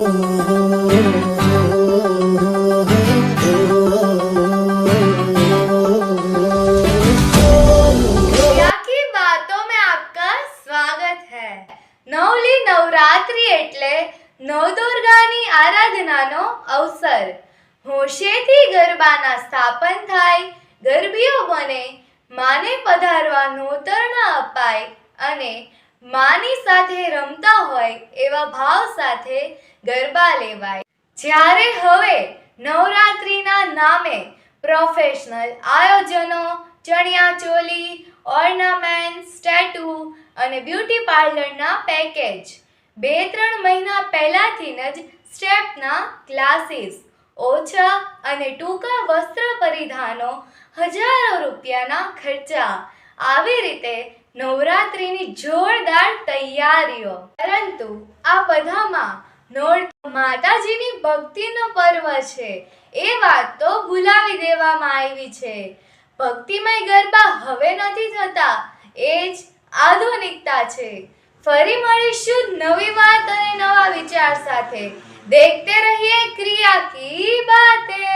की बातों में आपका स्वागत है। નવલી નવરાત્રી એટલે નવદુર્ગાની આરાધનાનો અવસર। હોશેથી ગરબાના સ્થાપન થાય, ગરબીઓ બને, માને પધારવા નોતરણા અપાય અને માની સાથે રમતા હોય એવા ભાવ સાથે ગરબા લેવાય। જ્યારે હવે નવરાત્રીના નામે પ્રોફેશનલ આયોજનો, ચણિયાચોલી, ઓર્નામેન્ટ્સ, ટેટુ અને બ્યુટી પાર્લરના પેકેજ, 2-3 મહિના પહેલાથી જ સ્ટેપના ક્લાસીસ, ઓછા અને ટૂંકા વસ્ત્ર પરિધાનો, હજારો રૂપિયાના ખર્ચા, આવી રીતે નવરાત્રીની જોરદાર તૈયારીઓ। પરંતુ આ બધામાં માતાજીની ભક્તિનો પર્વ છે એ વાત તો ભૂલાવી દેવામાં આવી છે। ભક્તિમય ગરબા હવે નથી થતા, એ જ આધુનિકતા છે। ફરી મળીશું નવી વાત અને નવા વિચાર સાથે। દેખતે રહીએ ક્રિયા કી બાतें।